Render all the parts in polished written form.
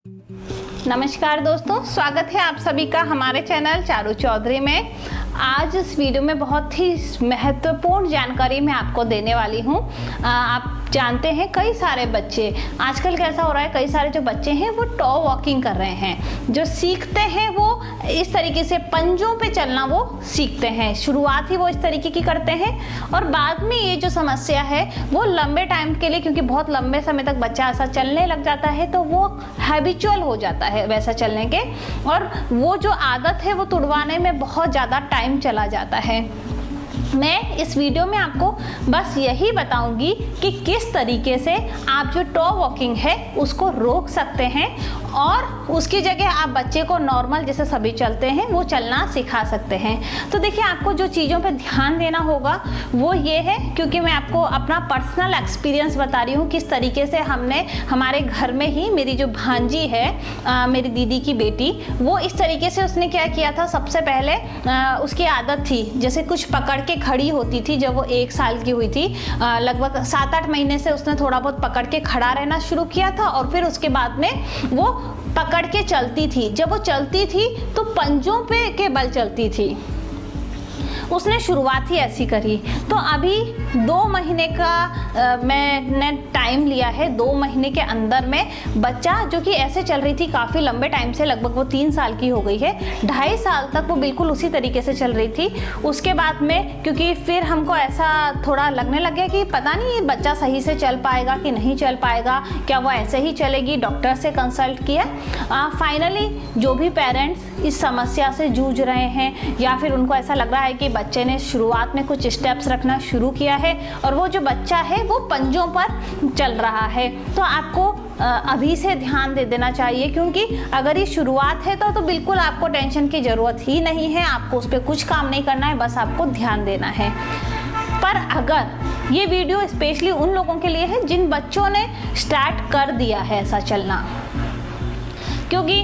नमस्कार दोस्तों, स्वागत है आप सभी का हमारे चैनल चारू चौधरी में। आज इस वीडियो में बहुत ही महत्वपूर्ण जानकारी मैं आपको देने वाली हूँ। आप जानते हैं कई सारे बच्चे आजकल कैसा हो रहा है, कई सारे जो बच्चे हैं वो टॉ वॉकिंग कर रहे हैं। जो सीखते हैं वो इस तरीके से पंजों पे चलना वो सीखते हैं। शुरुआत ही वो इस तरीके की करते हैं और बाद में ये जो समस्या है वो लंबे टाइम के लिए, क्योंकि बहुत लंबे समय तक बच्चा ऐसा चलने लग जाता है तो वो हैबिचुअल हो जाता है वैसा चलने के, और वो जो आदत है वो तुड़वाने में बहुत ज़्यादा टाइम चला जाता है। मैं इस वीडियो में आपको बस यही बताऊंगी कि किस तरीके से आप जो टॉ वॉकिंग है उसको रोक सकते हैं और उसकी जगह आप बच्चे को नॉर्मल जैसे सभी चलते हैं वो चलना सिखा सकते हैं। तो देखिए, आपको जो चीज़ों पे ध्यान देना होगा वो ये है, क्योंकि मैं आपको अपना पर्सनल एक्सपीरियंस बता रही हूँ किस तरीके से हमने हमारे घर में ही, मेरी जो भांजी है मेरी दीदी की बेटी, वो इस तरीके से उसने क्या किया था। सबसे पहले उसकी आदत थी जैसे कुछ पकड़ के खड़ी होती थी। जब वो 1 साल की हुई थी, लगभग 7-8 महीने से उसने थोड़ा बहुत पकड़ के खड़ा रहना शुरू किया था और फिर उसके बाद में वो पकड़ के चलती थी। जब वो चलती थी तो पंजों पे के बल चलती थी। उसने शुरुआत ही ऐसी करी। तो अभी 2 महीने का मैंने टाइम लिया है। 2 महीने के अंदर में बच्चा जो कि ऐसे चल रही थी काफ़ी लंबे टाइम से, लगभग वो 3 साल की हो गई है, 2.5 साल तक वो बिल्कुल उसी तरीके से चल रही थी। उसके बाद में क्योंकि फिर हमको ऐसा थोड़ा लगने लग गया कि पता नहीं बच्चा सही से चल पाएगा कि नहीं चल पाएगा, क्या वो ऐसे ही चलेगी। डॉक्टर से कंसल्ट किया। फाइनली जो भी पेरेंट्स इस समस्या से जूझ रहे हैं या फिर उनको ऐसा लग रहा है कि बच्चे ने शुरुआत में कुछ स्टेप्स रखना शुरू किया है और वो जो बच्चा है वो पंजों पर चल रहा है, तो आपको अभी से ध्यान दे देना चाहिए। क्योंकि अगर ये शुरुआत है तो बिल्कुल आपको टेंशन की ज़रूरत ही नहीं है। आपको उस पर कुछ काम नहीं करना है, बस आपको ध्यान देना है। पर अगर ये वीडियो स्पेशली उन लोगों के लिए है जिन बच्चों ने स्टार्ट कर दिया है ऐसा चलना, क्योंकि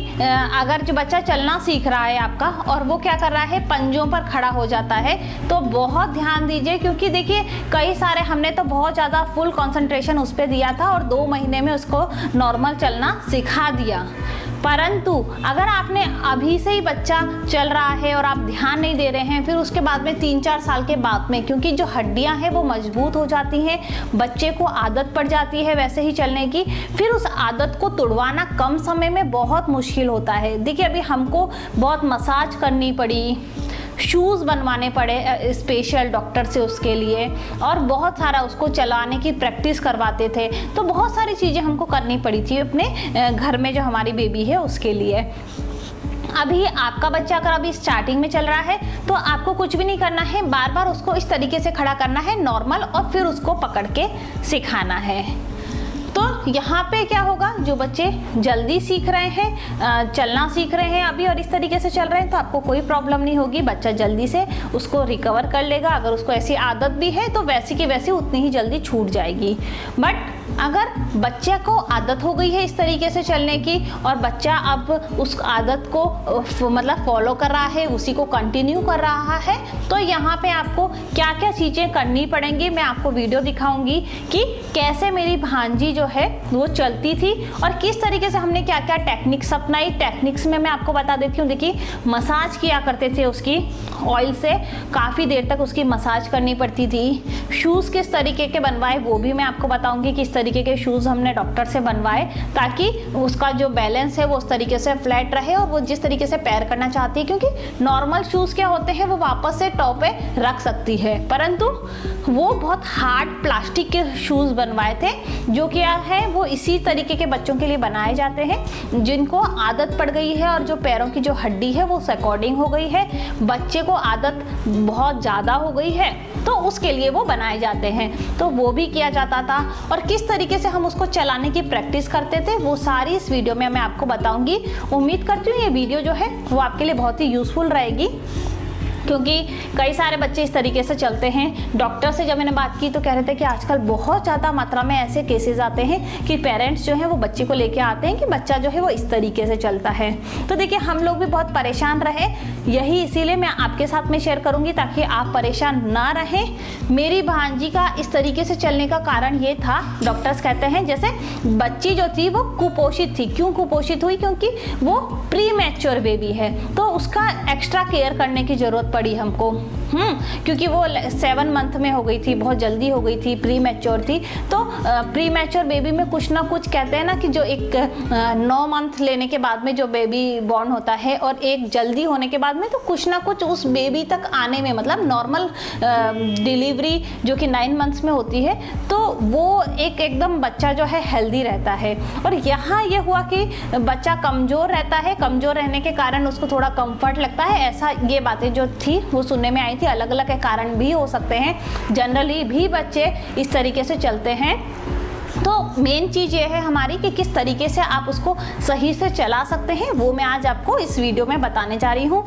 अगर जो बच्चा चलना सीख रहा है आपका और वो क्या कर रहा है, पंजों पर खड़ा हो जाता है, तो बहुत ध्यान दीजिए। क्योंकि देखिए, कई सारे हमने तो बहुत ज़्यादा फुल कंसंट्रेशन उस पर दिया था और 2 महीने में उसको नॉर्मल चलना सिखा दिया। परंतु अगर आपने अभी से ही बच्चा चल रहा है और आप ध्यान नहीं दे रहे हैं, फिर उसके बाद में 3-4 साल के बाद में, क्योंकि जो हड्डियां हैं वो मजबूत हो जाती हैं, बच्चे को आदत पड़ जाती है वैसे ही चलने की, फिर उस आदत को तुड़वाना कम समय में बहुत मुश्किल होता है। देखिए, अभी हमको बहुत मसाज करनी पड़ी, शूज़ बनवाने पड़े स्पेशल डॉक्टर से उसके लिए, और बहुत सारा उसको चलाने की प्रैक्टिस करवाते थे। तो बहुत सारी चीज़ें हमको करनी पड़ी थी अपने घर में जो हमारी बेबी है उसके लिए। अभी आपका बच्चा अगर अभी स्टार्टिंग में चल रहा है तो आपको कुछ भी नहीं करना है, बार बार उसको इस तरीके से खड़ा करना है नॉर्मल, और फिर उसको पकड़ के सिखाना है। तो यहाँ पे क्या होगा, जो बच्चे जल्दी सीख रहे हैं, चलना सीख रहे हैं अभी और इस तरीके से चल रहे हैं, तो आपको कोई प्रॉब्लम नहीं होगी। बच्चा जल्दी से उसको रिकवर कर लेगा। अगर उसको ऐसी आदत भी है तो वैसी की वैसी उतनी ही जल्दी छूट जाएगी। बट अगर बच्चे को आदत हो गई है इस तरीके से चलने की और बच्चा अब उस आदत को मतलब फॉलो कर रहा है, उसी को कंटिन्यू कर रहा है, तो यहाँ पे आपको क्या क्या चीज़ें करनी पड़ेंगी मैं आपको वीडियो दिखाऊंगी कि कैसे मेरी भांजी जो है वो चलती थी और किस तरीके से हमने क्या क्या टेक्निक्स अपनाई। टेक्निक्स में मैं आपको बता देती हूँ। देखिए, मसाज किया करते थे उसकी, ऑयल से काफ़ी देर तक उसकी मसाज करनी पड़ती थी। शूज़ किस तरीके के बनवाए वो भी मैं आपको बताऊँगी, किस तरीके के शूज़ हमने डॉक्टर से बनवाए ताकि उसका जो बैलेंस है वो उस तरीके से फ्लैट रहे और वो जिस तरीके से पैर करना चाहती है। क्योंकि नॉर्मल शूज़ क्या होते हैं, वो वापस से टॉप पे रख सकती है, परंतु वो बहुत हार्ड प्लास्टिक के शूज़ बनवाए थे जो क्या है वो इसी तरीके के बच्चों के लिए बनाए जाते हैं जिनको आदत पड़ गई है और जो पैरों की जो हड्डी है वो उस अकॉर्डिंग हो गई है, बच्चे को आदत बहुत ज़्यादा हो गई है, तो उसके लिए वो बनाए जाते हैं। तो वो भी किया जाता था और किस तरीके से हम उसको चलाने की प्रैक्टिस करते थे वो सारी इस वीडियो में मैं आपको बताऊंगी। उम्मीद करती हूँ ये वीडियो जो है वो आपके लिए बहुत ही यूज़फुल रहेगी। क्योंकि कई सारे बच्चे इस तरीके से चलते हैं। डॉक्टर से जब मैंने बात की तो कह रहे थे कि आजकल बहुत ज़्यादा मात्रा में ऐसे केसेस आते हैं कि पेरेंट्स जो हैं वो बच्चे को लेके आते हैं कि बच्चा जो है वो इस तरीके से चलता है। तो देखिए हम लोग भी बहुत परेशान रहे, यही इसीलिए मैं आपके साथ में शेयर करूँगी ताकि आप परेशान ना रहें। मेरी भांजी का इस तरीके से चलने का कारण ये था, डॉक्टर्स कहते हैं जैसे बच्ची जो थी वो कुपोषित थी। क्यों कुपोषित हुई? क्योंकि वो प्री मैच्योर बेबी है, तो उसका एक्स्ट्रा केयर करने की ज़रूरत पड़ी हमको। क्योंकि वो 7 मंथ में हो गई थी, बहुत जल्दी हो गई थी, प्री मैच्योर थी। तो प्री मैच्योर बेबी में कुछ ना कुछ कहते हैं ना कि जो एक 9 मंथ लेने के बाद में जो बेबी बॉर्न होता है और एक जल्दी होने के बाद में, तो कुछ ना कुछ उस बेबी तक आने में, मतलब नॉर्मल डिलीवरी जो कि 9 मंथ्स में होती है, तो वो एकदम बच्चा जो है हेल्दी रहता है। और यहाँ ये हुआ कि बच्चा कमज़ोर रहता है, कमज़ोर रहने के कारण उसको थोड़ा कंफर्ट लगता है, ऐसा ये बातें जो थी वो सुनने में आई थी। अलग अलग के कारण भी हो सकते हैं, जनरली भी बच्चे इस तरीके से चलते हैं। तो मेन चीज़ ये है हमारी कि किस तरीके से आप उसको सही से चला सकते हैं, वो मैं आज आपको इस वीडियो में बताने जा रही हूँ।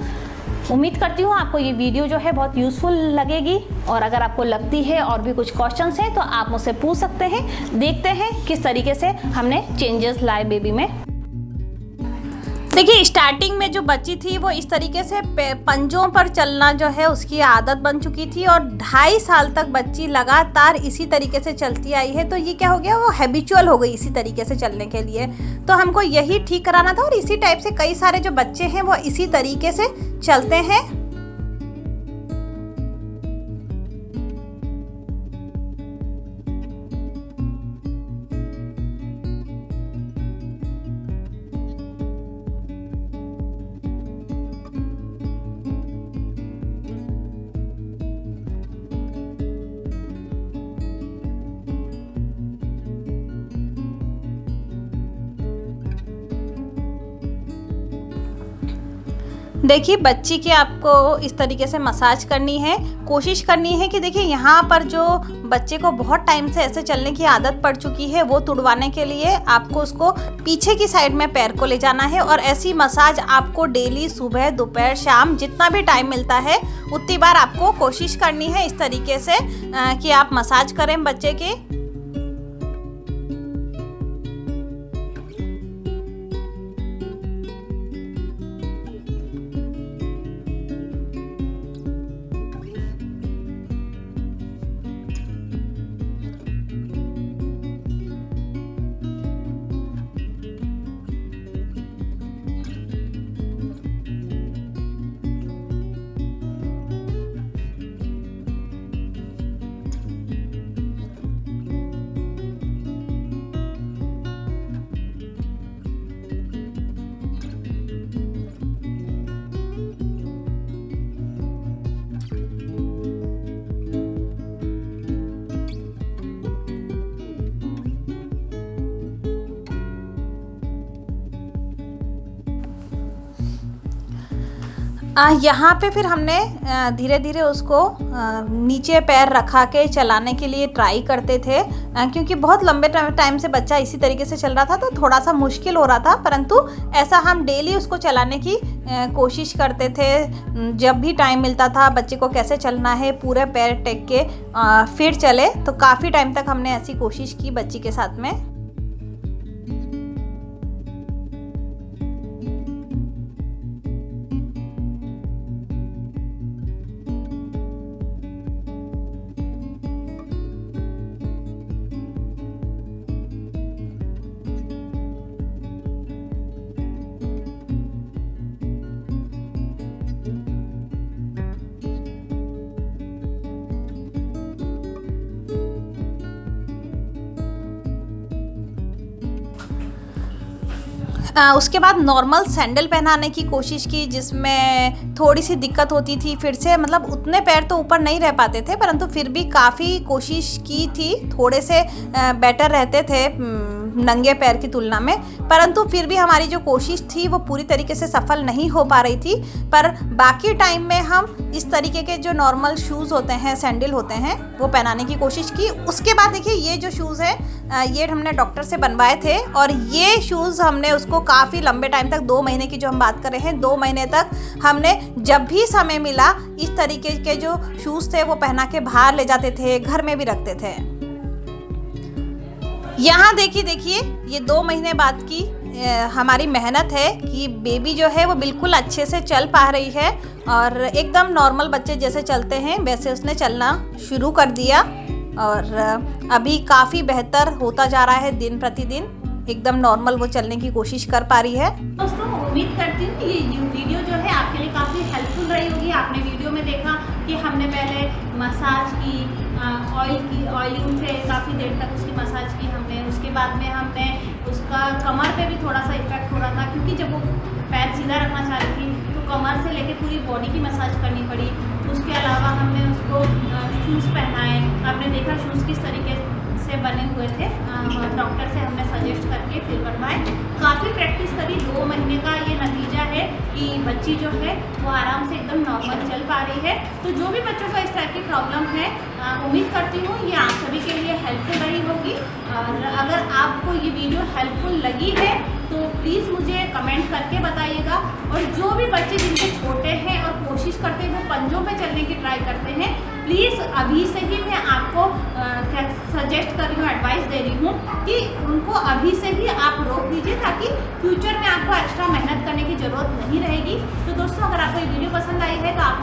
उम्मीद करती हूँ आपको ये वीडियो जो है बहुत यूज़फुल लगेगी, और अगर आपको लगती है और भी कुछ क्वेश्चंस हैं तो आप मुझसे पूछ सकते हैं। देखते हैं किस तरीके से हमने चेंजेस लाए बेबी में। देखिए स्टार्टिंग में जो बच्ची थी वो इस तरीके से पंजों पर चलना जो है उसकी आदत बन चुकी थी, और 2.5 साल तक बच्ची लगातार इसी तरीके से चलती आई है। तो ये क्या हो गया, वो हैबिचुअल हो गई इसी तरीके से चलने के लिए। तो हमको यही ठीक कराना था, और इसी टाइप से कई सारे जो बच्चे हैं वो इसी तरीके से चलते हैं। देखिए बच्ची की आपको इस तरीके से मसाज करनी है, कोशिश करनी है कि देखिए यहाँ पर जो बच्चे को बहुत टाइम से ऐसे चलने की आदत पड़ चुकी है वो तुड़वाने के लिए आपको उसको पीछे की साइड में पैर को ले जाना है, और ऐसी मसाज आपको डेली सुबह दोपहर शाम जितना भी टाइम मिलता है उतनी बार आपको कोशिश करनी है इस तरीके से कि आप मसाज करें बच्चे के। यहाँ पे फिर हमने धीरे धीरे उसको नीचे पैर रखा के चलाने के लिए ट्राई करते थे, क्योंकि बहुत लंबे टाइम से बच्चा इसी तरीके से चल रहा था तो थोड़ा सा मुश्किल हो रहा था, परंतु ऐसा हम डेली उसको चलाने की कोशिश करते थे। जब भी टाइम मिलता था बच्चे को कैसे चलना है पूरे पैर टेक के फिर चले, तो काफ़ी टाइम तक हमने ऐसी कोशिश की बच्ची के साथ में। उसके बाद नॉर्मल सैंडल पहनाने की कोशिश की, जिसमें थोड़ी सी दिक्कत होती थी। फिर से मतलब उतने पैर तो ऊपर नहीं रह पाते थे, परंतु फिर भी काफ़ी कोशिश की थी, थोड़े से बेटर रहते थे नंगे पैर की तुलना में। परंतु फिर भी हमारी जो कोशिश थी वो पूरी तरीके से सफल नहीं हो पा रही थी। पर बाकी टाइम में हम इस तरीके के जो नॉर्मल शूज़ होते हैं, सैंडल होते हैं, वो पहनाने की कोशिश की। उसके बाद देखिए ये जो शूज़ है ये हमने डॉक्टर से बनवाए थे और ये शूज़ हमने उसको काफ़ी लंबे टाइम तक, 2 महीने की जो हम बात कर रहे हैं, 2 महीने तक हमने जब भी समय मिला इस तरीके के जो शूज़ थे वो पहना के बाहर ले जाते थे, घर में भी रखते थे। यहाँ देखिए ये 2 महीने बाद की हमारी मेहनत है कि बेबी जो है वो बिल्कुल अच्छे से चल पा रही है और एकदम नॉर्मल बच्चे जैसे चलते हैं वैसे उसने चलना शुरू कर दिया और अभी काफ़ी बेहतर होता जा रहा है दिन प्रतिदिन, एकदम नॉर्मल वो चलने की कोशिश कर पा रही है। दोस्तों उम्मीद करती हूँ कि ये वीडियो जो है आपके लिए काफ़ी हेल्पफुल रही होगी। आपने वीडियो में देखा कि हमने पहले मसाज की, ऑयलिंग से काफ़ी देर तक उसकी मसाज की हमने। उसके बाद में हमने उसका कमर पे भी थोड़ा सा इफेक्ट हो रहा था क्योंकि जब वो पैर सीधा रखना चाह रही थी तो कमर से लेके पूरी बॉडी की मसाज करनी पड़ी। उसके अलावा हमने उसको शूज़ पहनाए। आपने देखा शूज़ किस तरीके से बने हुए थे, डॉक्टर से हमने सजेस्ट करके फिर बनवाए। काफ़ी प्रैक्टिस करी, 2 महीने का ये नतीजा है कि बच्ची जो है वो आराम से एकदम नॉर्मल चल पा रही है। तो जो भी बच्चों को इस टाइप की प्रॉब्लम है, उम्मीद करती हूँ ये आप सभी के लिए हेल्पफुल रही होगी। और अगर आपको ये वीडियो हेल्पफुल लगी है तो प्लीज़ मुझे कमेंट करके बताइएगा। और जो भी बच्चे जिनके छोटे हैं और कोशिश करते हैं वो पंजों पे चलने की ट्राई करते हैं, प्लीज़ अभी से ही मैं आपको सजेस्ट कर रही हूँ, एडवाइस दे रही हूँ कि उनको अभी से ही आप रोक दीजिए ताकि फ्यूचर में आपको एक्स्ट्रा मेहनत करने की ज़रूरत नहीं रहेगी। तो दोस्तों अगर आपको ये वीडियो पसंद आई है तो आप